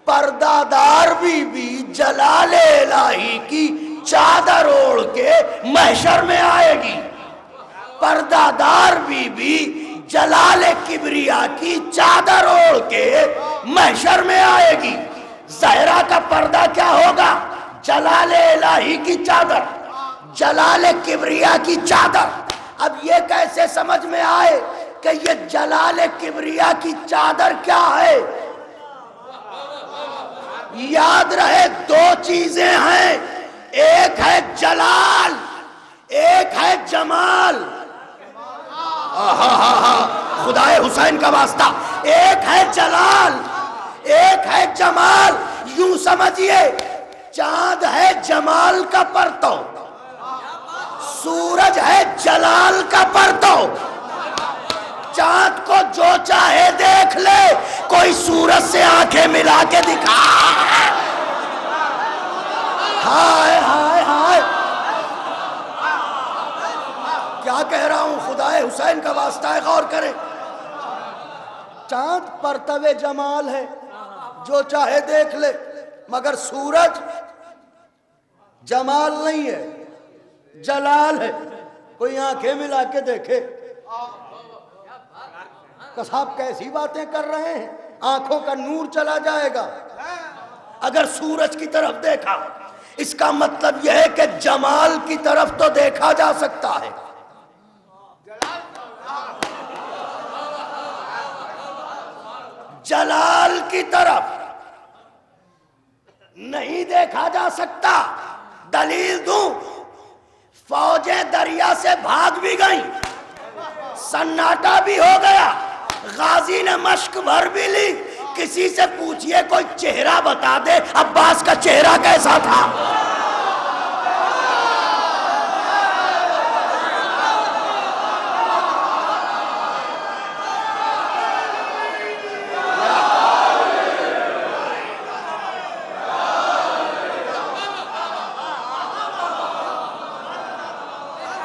پردہ دار بی بی جلال الہی کی چادر اوڑھ کے محشر میں آئے گی. پردہ دار بی بی جلال کبریا کی چادر اوڑھ کے محشر میں آئے گی. زہرا کا پردہ کیا ہوگا؟ جلال الہی کی چادر، جلال کبریا کی چادر. اب یہ کیسے سمجھ میں آئے کہ یہ جلال کبریا کی چادر کیا ہے؟ یاد رہے دو چیزیں ہیں، ایک ہے جلال، ایک ہے جمال. خدائے حسین کا واسطہ، ایک ہے جلال، ایک ہے جمال. یوں سمجھیے چاند ہے جمال کا پرتو، سورج ہے جلال کا پرتو. چاند کو جو چاہے دیکھ لے، کوئی سورج سے آنکھیں ملا کے دکھا. ہائے ہائے ہائے، کیا کہہ رہا ہوں؟ خدائے حسین کا واسطہ ہے، غور کریں. چاند پرتو جمال ہے، جو چاہے دیکھ لے، مگر سورج جمال نہیں ہے، جلال ہے. کوئی آنکھیں ملا کے دیکھے. صاحب کیسی باتیں کر رہے ہیں، آنکھوں کا نور چلا جائے گا. اگر سورج کی طرف دیکھا، اس کا مطلب یہ ہے کہ جمال کی طرف تو دیکھا جا سکتا ہے. جلال کی طرف نہیں دیکھا جا سکتا. دلیل دوں، فوجیں دریا سے بھاگ بھی گئیں، سناٹا بھی ہو گیا، غازی نے مشق بھر بھی لی، کسی سے پوچھئے کوئی چہرہ بتا دے عباس کا چہرہ کیسا تھا؟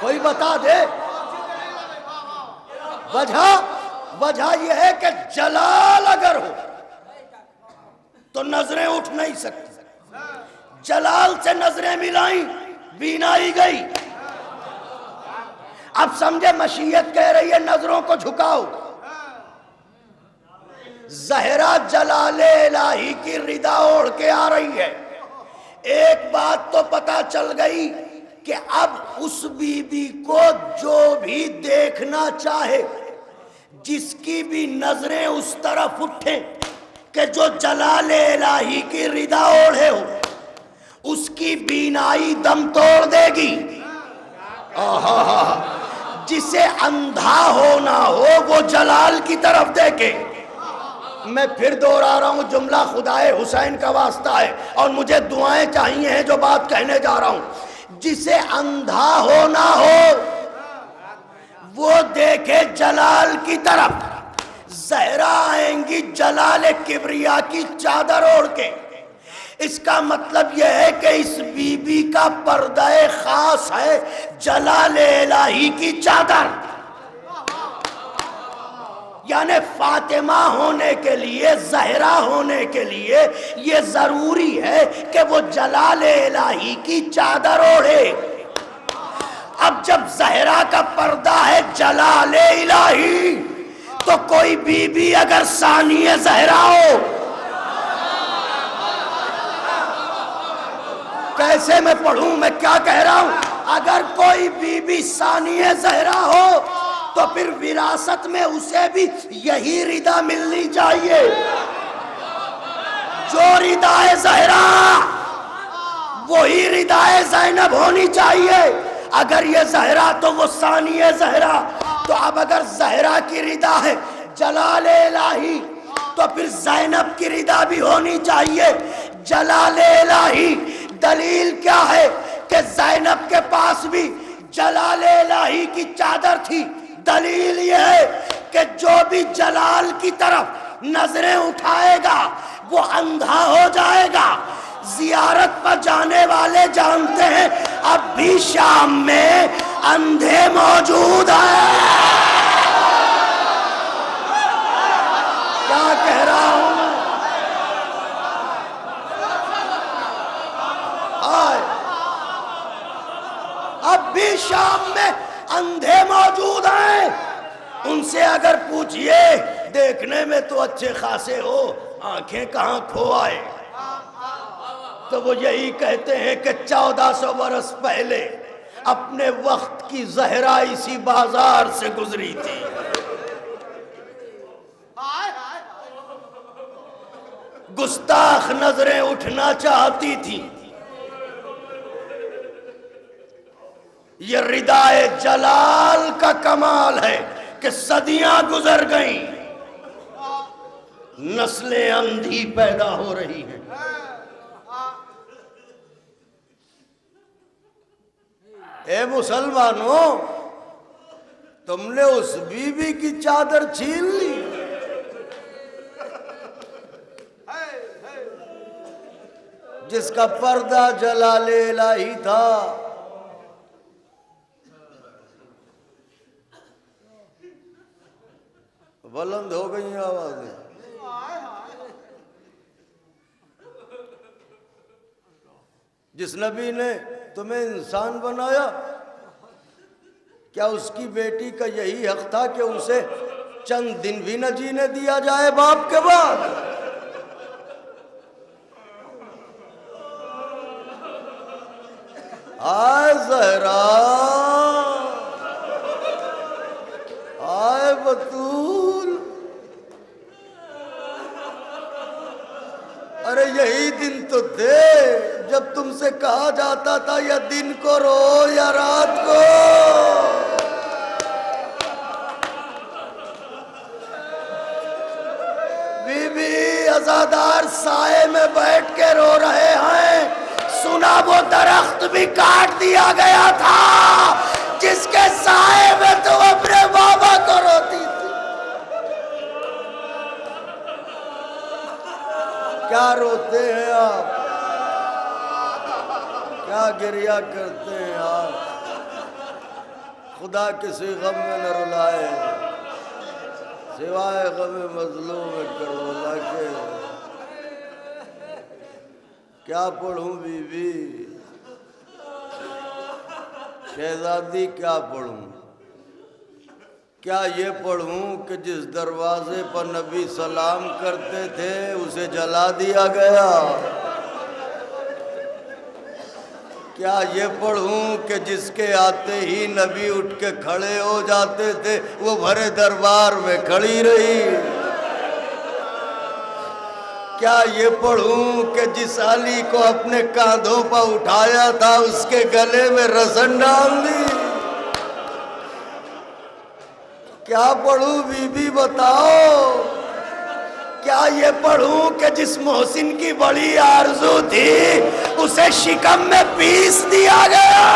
کوئی بتا دے وجہ یہ ہے کہ جلال اگر ہو تو نظریں اٹھ نہیں سکتی، جلال سے نظریں ملائیں بینائی گئی۔ اب سمجھے مشیت کہہ رہی ہے نظروں کو جھکاؤ، زہرا جلال الہی کی ردا اوڑھ کے آ رہی ہے۔ ایک بات تو پتہ چل گئی کہ اب اس بی بی کو جو بھی دیکھنا چاہے، جس کی بھی نظریں اس طرف اٹھیں کہ جو جلال الہی کی ردا اوڑھے ہو، اس کی بینائی دم توڑ دے گی۔ جسے اندھا ہونا ہو وہ جلال کی طرف دیکھے۔ میں پھر دوہرا رہا ہوں، جملہ خدائے حسین کا واسطہ ہے اور مجھے دعائیں چاہیے ہیں جو بات کہنے جا رہا ہوں۔ جسے اندھا ہونا ہو وہ دیکھے جلال کی طرف۔ زہرا آئیں گی جلال کبریا کی چادر اوڑھ کے۔ اس کا مطلب یہ ہے کہ اس بی بی کا پردہ خاص ہے جلال الہی کی چادر۔ یعنی فاطمہ ہونے کے لیے، زہرا ہونے کے لیے یہ ضروری ہے کہ وہ جلال الہی کی چادر اوڑھے۔ اب جب زہرا کا پردہ ہے جلال الہی تو کوئی بی بی اگر ثانی زہرا ہو، کیسے میں پڑھوں، میں کیا کہہ رہا ہوں، اگر کوئی بی بی ثانی زہرا ہو تو پھر وراثت میں اسے بھی یہی ردا ملنی چاہیے جو ردا زہرا، وہی ردا زینب ہونی چاہیے۔ اگر یہ زہرا تو وہ ثانی زہرا، تو اب اگر زہرا کی ردا ہے جلال الہی تو پھر زینب کی ردا بھی ہونی چاہیے جلال الہی۔ دلیل کیا ہے کہ زینب کے پاس بھی جلال الہی کی چادر تھی؟ دلیل یہ ہے کہ جو بھی جلال کی طرف نظریں اٹھائے گا وہ اندھا ہو جائے گا۔ زیارت پر جانے والے جانتے ہیں اب بھی شام میں اندھے موجود ہیں۔ کیا کہہ رہا ہوں؟ اب بھی شام میں اندھے موجود ہیں۔ ان سے اگر پوچھئے دیکھنے میں تو اچھے خاصے ہو، آنکھیں کہاں کھو آئے، تو وہ یہی کہتے ہیں کہ 1400 برس پہلے اپنے وقت کی زہرا اسی بازار سے گزری تھی۔ گستاخ نظریں اٹھنا چاہتی تھی۔ یہ ردائے جلال کا کمال ہے کہ صدیاں گزر گئیں، نسلیں اندھی پیدا ہو رہی ہیں۔ اے مسلمانوں، تم نے اس بی بی کی چادر چھین لی، جس کا پردہ جلال الہی تھا۔ بلند ہو گئی آوازیں۔ جس نبی نے تمہیں انسان بنایا، کیا اس کی بیٹی کا یہی حق تھا کہ اسے چند دن بھی نہ جینے دیا جائے باپ کے بعد؟ آئے زہرا، آئے بطول، ارے یہی دن تو تھے جب تم سے کہا جاتا تھا یا دن کو رو یا رات کو۔ بی بی بھی کاٹ دیا گیا تھا، جس کے سائے میں تو اپنے بابا کو روتی تھی۔ کیا روتے ہیں آپ؟ کیا گریہ کرتے ہیں آپ؟ خدا کسی غم میں نہ رلائے سوائے غم مظلوم کربلا کے۔ کیا پڑھوں بی بی شہزادی، کیا پڑھوں؟ کیا یہ پڑھوں کہ جس دروازے پر نبی سلام کرتے تھے اسے جلا دیا گیا؟ کیا یہ پڑھوں کہ جس کے آتے ہی نبی اٹھ کے کھڑے ہو جاتے تھے وہ بھرے دربار میں کھڑی رہی؟ کیا یہ پڑھوں کہ جس علی کو اپنے کاندھوں پر اٹھایا تھا اس کے گلے میں رسن ڈال دی؟ کیا پڑھوں بی بی بتاؤ؟ کیا یہ پڑھوں کہ جس محسن کی بڑی آرزو تھی اسے شکم میں پیس دیا گیا؟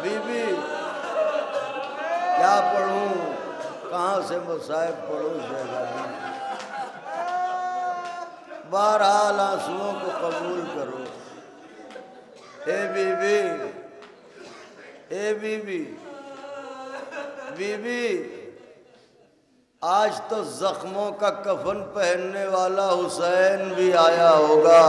بی بی کیا پڑھوں؟ کہاں سے مصائب پڑھوں شہزادی؟ بہرحال آنسوؤں کو قبول کرو۔ اے بی بی، اے بی بی، بی بی، آج تو زخموں کا کفن پہننے والا حسین بھی آیا ہوگا۔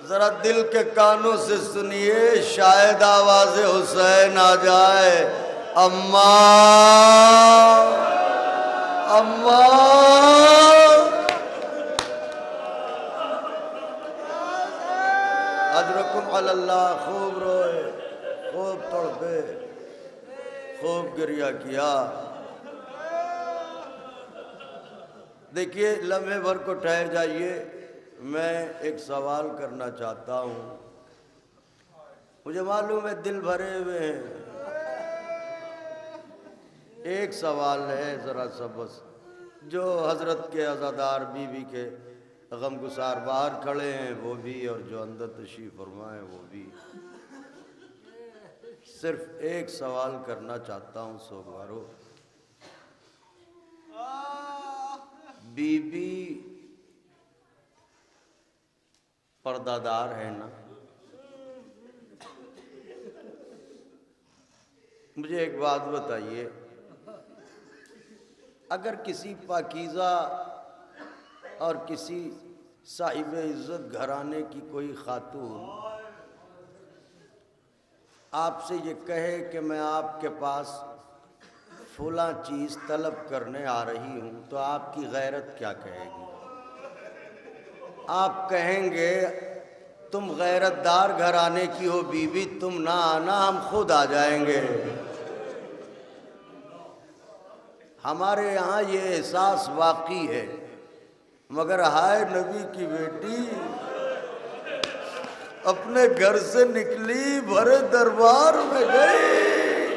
ذرا دل کے کانوں سے سنیے، شاید آواز حسین آ جائے۔ اماں، اماں، اجرکم علی اللہ۔ خوب روئے، خوب تڑپے، خوب گریہ کیا۔ دیکھیے لمحے بھر کو ٹھہر جائیے، میں ایک سوال کرنا چاہتا ہوں۔ مجھے معلوم ہے دل بھرے ہوئے ہیں، ایک سوال ہے ذرا سا بس، جو حضرت کے عزادار بی بی کے غمگسار باہر کھڑے ہیں وہ بھی، اور جو اندر تشریف فرما ہے وہ بھی، صرف ایک سوال کرنا چاہتا ہوں سوگوارو۔ بی بی پردہ دار ہے نا؟ مجھے ایک بات بتائیے، اگر کسی پاکیزہ اور کسی صاحب عزت گھرانے کی کوئی خاتون آپ سے یہ کہے کہ میں آپ کے پاس فلاں چیز طلب کرنے آ رہی ہوں، تو آپ کی غیرت کیا کہے گی؟ آپ کہیں گے تم غیرت دار گھرانے کی ہو بی بی، تم نہ آنا، ہم خود آ جائیں گے۔ ہمارے یہاں یہ احساس واقعی ہے، مگر ہائے نبی کی بیٹی اپنے گھر سے نکلی، بھرے دربار میں گئی،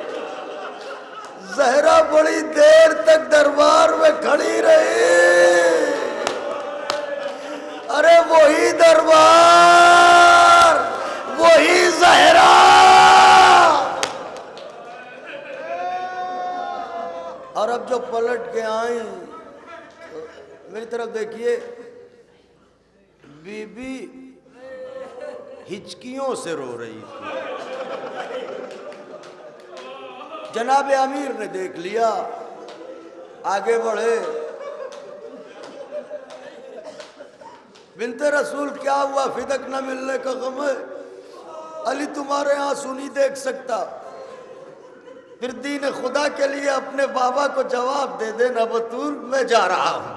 زہرا بڑی دیر تک دربار میں کھڑی رہی۔ ارے وہی دربار، وہی زہرا، اور اب جو پلٹ کے آئیں میری طرف دیکھیے، بی بی ہچکیوں سے رو رہی تھی۔ جناب امیر نے دیکھ لیا، آگے بڑھے، بنت رسول کیا ہوا؟ فدک نہ ملنے کا غم ہے؟ علی تمہارے آنسو نہیں دیکھ سکتا؟ پھر دین خدا کے لیے اپنے بابا کو جواب دے دینا، بطول میں جا رہا ہوں،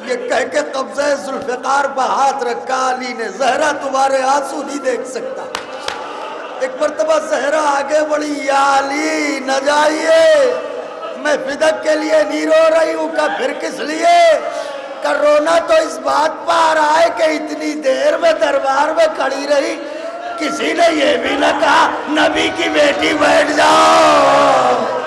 یہ کہہ کے قبضہ ذوالفقار پر ہاتھ رکھا علی نے۔ زہرا تمہارے آنسو نہیں دیکھ سکتا۔ ایک مرتبہ زہرا آگے بڑھی، یا علی نہ جائیے، میں فدک کے لیے نہیں رو رہی ہوں۔ کہ پھر کس لیے؟ کہ رونا تو اس بات پر آ رہا ہے کہ اتنی دیر میں دربار میں کھڑی رہی، کسی نے یہ بھی نہ کہا نبی کی بیٹی بیٹھ جاؤ۔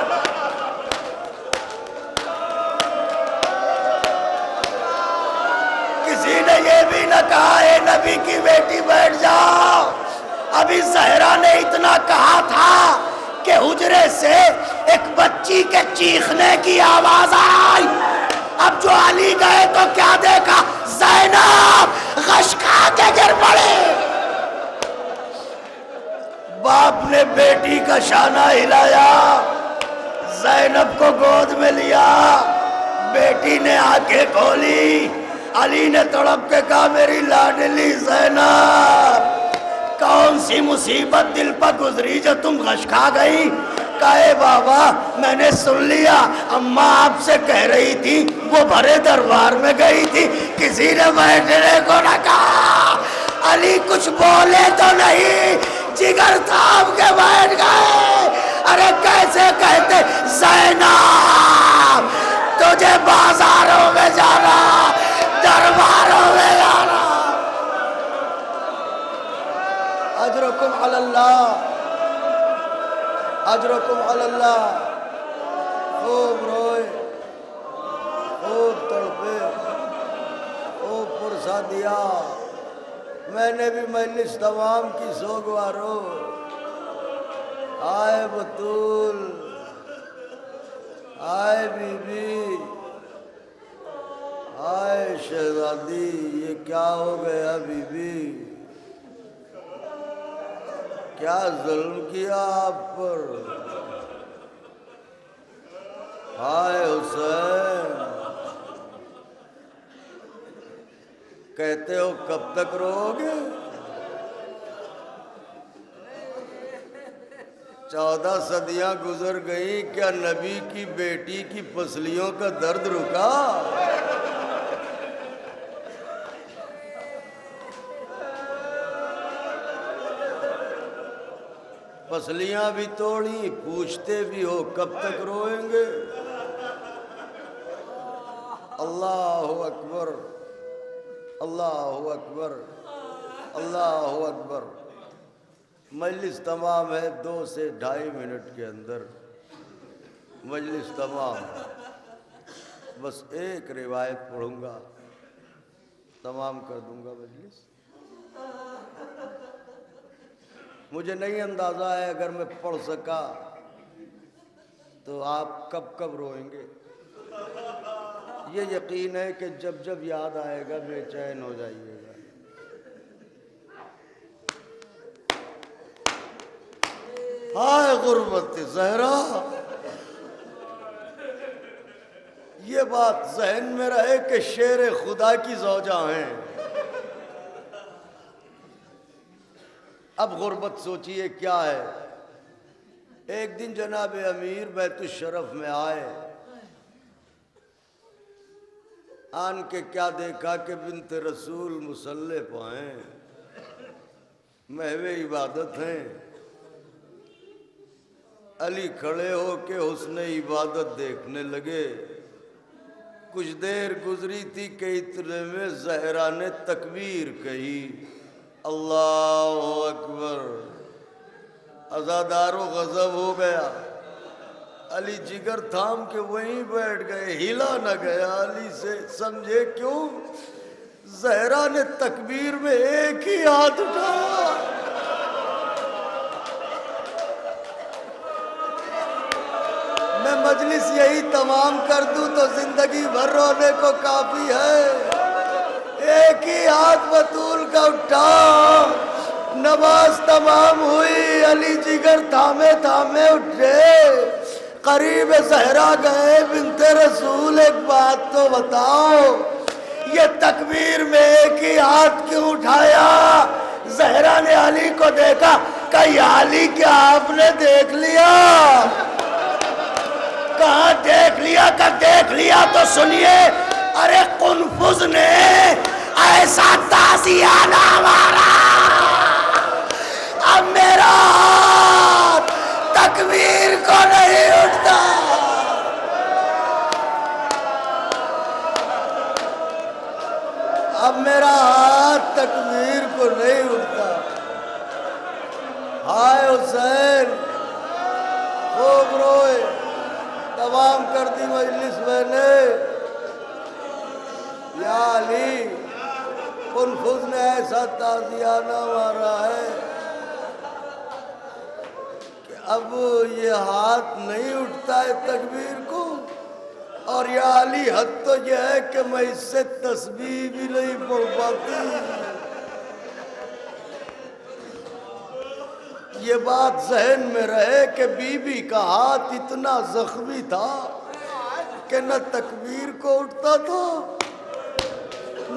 نبی کی بیٹی بیٹھ جاؤ. ابھی زہرا نے اتنا کہا تھا کہ حجرے سے ایک بچی کے چیخنے کی آواز آئی. اب جو علی گئے تو کیا دیکھا؟ زینب غش کھا کے گر پڑے. باپ نے بیٹی کا شانہ ہلایا، زینب کو گود میں لیا. بیٹی نے آنکھیں کھولی. علی نے تڑپ کے کہا میری لاڈلی زینب، کون سی مصیبت دل پر گزری جو تم غش کھا گئی؟ کہے بابا میں نے سن لیا، اماں آپ سے کہہ رہی تھی، وہ بھرے دربار میں گئی تھی، کسی نے بیٹھنے کو نہ کہا. علی کچھ بولے تو نہیں، جگر تھام کے بیٹھ گئے. ارے کیسے کہتے زینب تجھے بازاروں میں جانا، درباروں میں جانا. اجرکم علی اللہ، اجرکم علی اللہ. خوب روئے، خوب تڑپے، خوب پرسا دیا. میں نے بھی مجلس تمام کی سوگوارو. آئے بطول، آئے بی بی، آئے شہزادی، یہ کیا ہو گیا بی بی؟ کیا ظلم کیا آپ پر؟ ہائے حسین، کہتے ہو کب تک رو گے؟ 14 صدیاں گزر گئی، کیا نبی کی بیٹی کی پسلیوں کا درد رکا؟ پسلیاں بھی توڑی، پوچھتے بھی ہو کب تک روئیں گے؟ اللہ اکبر، اللہ اکبر، اللہ اکبر. مجلس تمام ہے، 2 سے 2.5 منٹ کے اندر مجلس تمام ہے. بس ایک روایت پڑھوں گا، تمام کر دوں گا مجلس. مجھے نہیں اندازہ ہے اگر میں پڑھ سکا تو آپ کب کب روئیں گے. یہ یقین ہے کہ جب جب یاد آئے گا بے چین ہو جائیے گا. ہائے غربت زہرا، یہ بات ذہن میں رہے کہ شیر خدا کی زوجہ ہیں. اب غربت سوچئے کیا ہے. ایک دن جناب امیر بیت الشرف میں آئے، آن کے کیا دیکھا کہ بنت رسول مصلی پائیں، محو عبادت ہیں. علی کھڑے ہو کے حسن عبادت دیکھنے لگے. کچھ دیر گزری تھی کہ اتنے میں زہرا نے تکبیر کہی، اللہ اکبر. عزادار و غضب ہو گیا. علی جگر تھام کے وہیں بیٹھ گئے، ہلا نہ گیا علی سے. سمجھے کیوں؟ زہرا نے تکبیر میں ایک ہی ہاتھ اٹھایا. میں مجلس یہی تمام کر دوں تو زندگی بھر رونے کو کافی ہے. ایک ہی ہاتھ بطول کا اٹھا. نماز تمام ہوئی، علی جگر تھامے تھامے اٹھے، قریب زہرا گئے. بنت رسول ایک بات تو بتاؤ، یہ تکبیر میں ایک ہی ہاتھ کیوں اٹھایا؟ زہرا نے علی کو دیکھا، کہا یا علی کیا آپ نے دیکھ لیا؟ کہاں دیکھ لیا؟ کہ دیکھ لیا تو سنیے. ارے قنفذ نے ایسا تازیانہ مارا، اب میرا ہاتھ تکبیر کو نہیں اٹھتا. اب میرا ہاتھ تکبیر کو نہیں اٹھتا. ہائے حسین، خوب روئے. تمام کر دی مجلس میں نے. یا علی قنفذ نے ایسا تازیانہ مارا ہے کہ اب یہ ہاتھ نہیں اٹھتا ہے تکبیر کو، اور یہ عالی حد تو یہ ہے کہ میں اس سے تسبیح بھی نہیں پڑھ پاتی۔ یہ بات ذہن میں رہے کہ بی بی کا ہاتھ اتنا زخمی تھا کہ نہ تکبیر کو اٹھتا تھا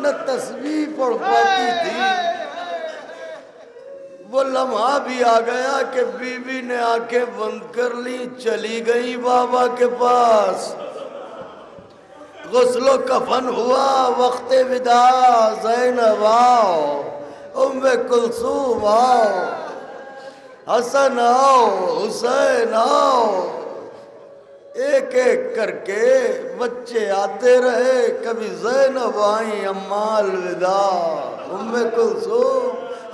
نہ تسبیح پڑھ پاتی تھی۔ وہ لمحہ بھی آ گیا کہ بی بی نے آنکھیں بند کر لی، چلی گئی بابا کے پاس۔ غسل و کفن ہوا، وقت وداع، زینب آؤ، ام کلثوم آؤ، حسن آؤ، حسین آؤ، ایک ایک کر کے بچے آتے رہے۔ کبھی زینب آئیں، اماں الوداع، ام کلثوم،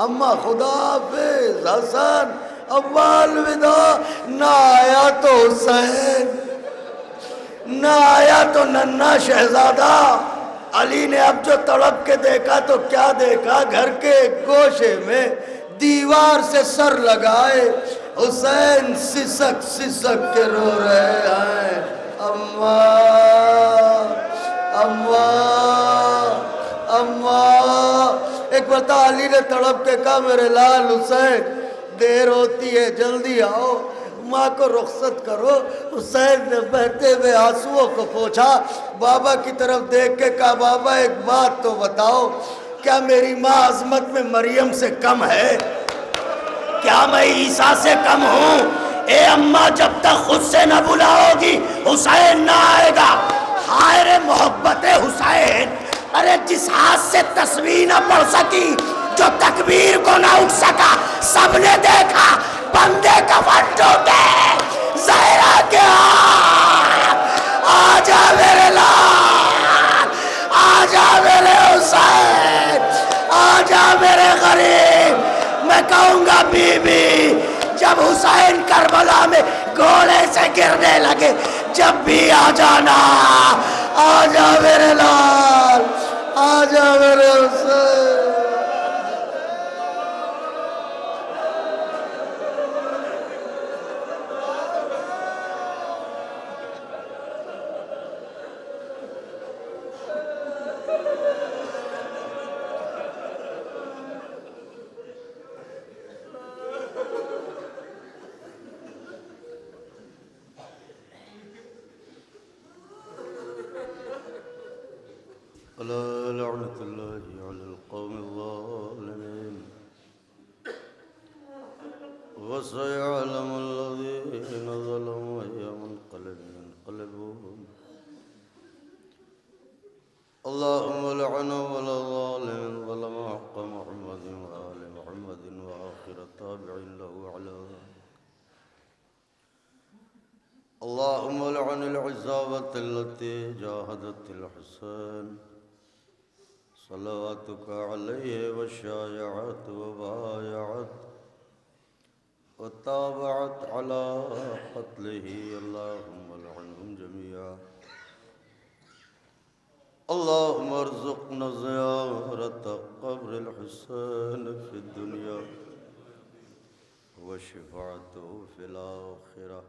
اماں خدا حافظ، حسن، اماں الوداع۔ نہ آیا تو حسین، نہ آیا تو ننھا شہزادہ۔ علی نے اب جو تڑپ کے دیکھا تو کیا دیکھا؟ گھر کے گوشے میں دیوار سے سر لگائے حسین سسک سسک کے رو رہے ہیں، اماں اماں اماں۔ ایک بتا علی نے تڑپ کے کہا میرے لال حسین دیر ہوتی ہے، جلدی آؤ، ماں کو رخصت کرو۔ حسین نے بہتے ہوئے آنسوؤں کو پوچھا، بابا کی طرف دیکھ کے کہا بابا ایک بات تو بتاؤ، کیا میری ماں عظمت میں مریم سے کم ہے؟ کیا میں عیسیٰ سے کم ہوں؟ اے اماں جب تک خود سے نہ بلاؤ گی حسین نہ آئے گا۔ ہائے محبت حسین، ارے جس ہاتھ سے تسبیح نہ پڑھ سکی، جو تکبیر کو نہ اٹھ سکا، سب نے دیکھا بندے کفن ٹوٹے زہرا کے ہاتھ۔ آجا میرے لال، آجا میرے حسین، آجا میرے غریب۔ میں کہوں گا بی بی جب حسین کربلا میں گھوڑے سے گرنے لگے، جب بھی آ جانا، آجا میرے لال، آجا میرے حسین۔ ألا لعنة الله على القوم الظالمين وسيعلم الذين ظلموا أي منقلب ينقلبون اللهم لعن ولا ظالم ظلم حق محمد وآل محمد وآخر تابع له على اللهم لعن العصابة التي جاهدت الحسين صلواتك عليه وشايعت وبايعت وتابعت على قتله اللهم لعنهم جميعا اللهم ارزقنا زيارة قبر الحسين في الدنيا وشفاعته في الآخرة